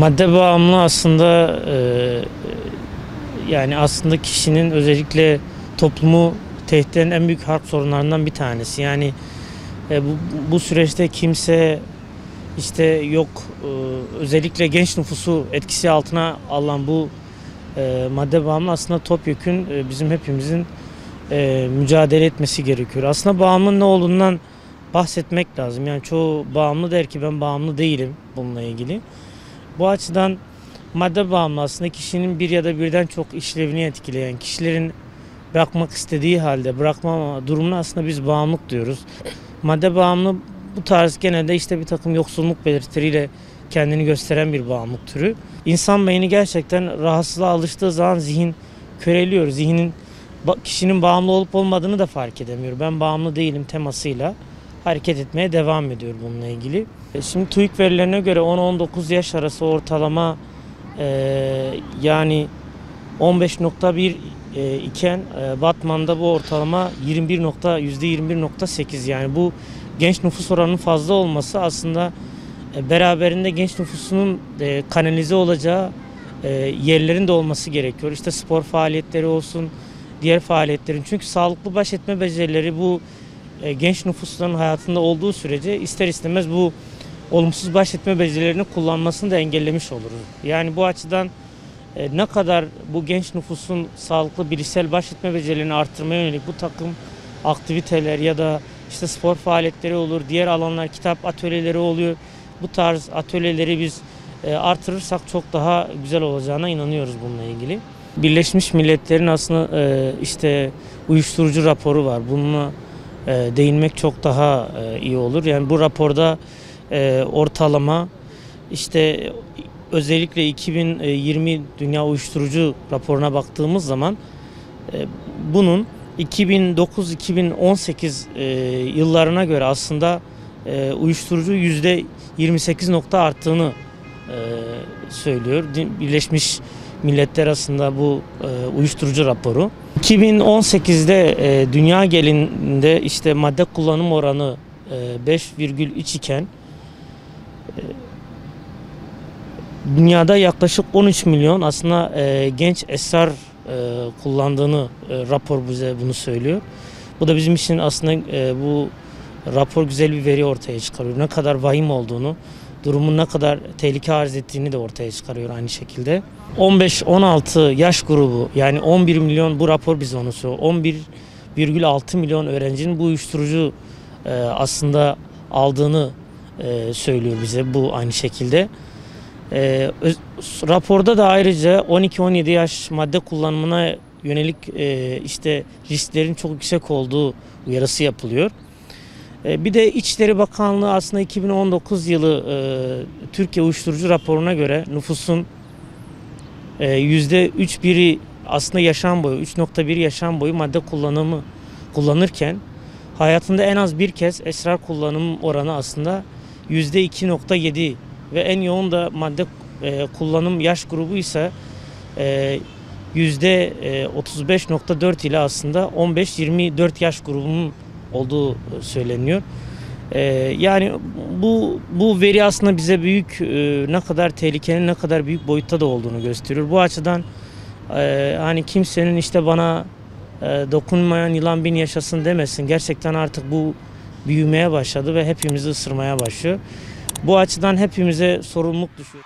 Madde bağımlılığı aslında yani aslında kişinin özellikle toplumu tehdit eden en büyük halk sorunlarından bir tanesi. Yani bu süreçte kimse işte yok özellikle genç nüfusu etkisi altına alan bu madde bağımlılığı aslında topyekün bizim hepimizin mücadele etmesi gerekiyor. Aslında bağımlılığın ne olduğundan bahsetmek lazım. Yani çoğu bağımlı der ki ben bağımlı değilim bununla ilgili. Bu açıdan madde bağımlılığı aslında kişinin bir ya da birden çok işlevini etkileyen, kişilerin bırakmak istediği halde bırakmama durumuna aslında biz bağımlılık diyoruz. Madde bağımlılığı bu tarz genelde işte bir takım yoksunluk belirtileriyle kendini gösteren bir bağımlılık türü. İnsan beyni gerçekten rahatsızlığa alıştığı zaman zihin köreliyor. Zihnin kişinin bağımlı olup olmadığını da fark edemiyor. Ben bağımlı değilim temasıyla hareket etmeye devam ediyor bununla ilgili. Şimdi TÜİK verilerine göre 10-19 yaş arası ortalama yani 15,1 iken Batman'da bu ortalama %21,8 yani bu genç nüfus oranının fazla olması aslında beraberinde genç nüfusunun kanalize olacağı yerlerin de olması gerekiyor. İşte spor faaliyetleri olsun, diğer faaliyetlerin. Çünkü sağlıklı baş etme becerileri bu genç nüfusların hayatında olduğu sürece ister istemez bu olumsuz baş etme becerilerini kullanmasını da engellemiş oluruz. Yani bu açıdan ne kadar bu genç nüfusun sağlıklı bilişsel baş etme becerilerini arttırmaya yönelik bu takım aktiviteler ya da işte spor faaliyetleri olur, diğer alanlar kitap atölyeleri oluyor. Bu tarz atölyeleri biz artırırsak çok daha güzel olacağına inanıyoruz bununla ilgili. Birleşmiş Milletler'in aslında işte uyuşturucu raporu var. Bununla değinmek çok daha iyi olur. Yani bu raporda ortalama işte özellikle 2020 Dünya Uyuşturucu raporuna baktığımız zaman bunun 2009-2018 yıllarına göre aslında uyuşturucu %28 arttığını söylüyor. Birleşmiş Milletler arasında bu uyuşturucu raporu. 2018'de dünya genelinde işte madde kullanım oranı 5,3 iken dünyada yaklaşık 13 milyon aslında genç esrar kullandığını rapor bize bunu söylüyor. Bu da bizim için aslında bu rapor güzel bir veri ortaya çıkarıyor. Ne kadar vahim olduğunu, durumun ne kadar tehlike arz ettiğini de ortaya çıkarıyor aynı şekilde. 15-16 yaş grubu yani 11 milyon bu rapor bize onu söylüyor. 11,6 milyon öğrencinin bu uyuşturucu aslında aldığını söylüyor bize bu aynı şekilde. Raporda da ayrıca 12-17 yaş madde kullanımına yönelik işte risklerin çok yüksek olduğu uyarısı yapılıyor. Bir de İçişleri Bakanlığı aslında 2019 yılı Türkiye Uyuşturucu raporuna göre nüfusun %3,1'i aslında yaşam boyu, 3,1 yaşam boyu madde kullanırken hayatında en az bir kez esrar kullanım oranı aslında %2,7 ve en yoğun da madde kullanım yaş grubu ise %35,4 ile aslında 15-24 yaş grubunun olduğu söyleniyor. Yani bu veri aslında bize büyük ne kadar tehlikenin ne kadar büyük boyutta da olduğunu gösteriyor. Bu açıdan hani kimsenin işte bana dokunmayan yılan bin yaşasın demesin. Gerçekten artık bu büyümeye başladı ve hepimizi ısırmaya başlıyor. Bu açıdan hepimize sorumluluk düşüyor.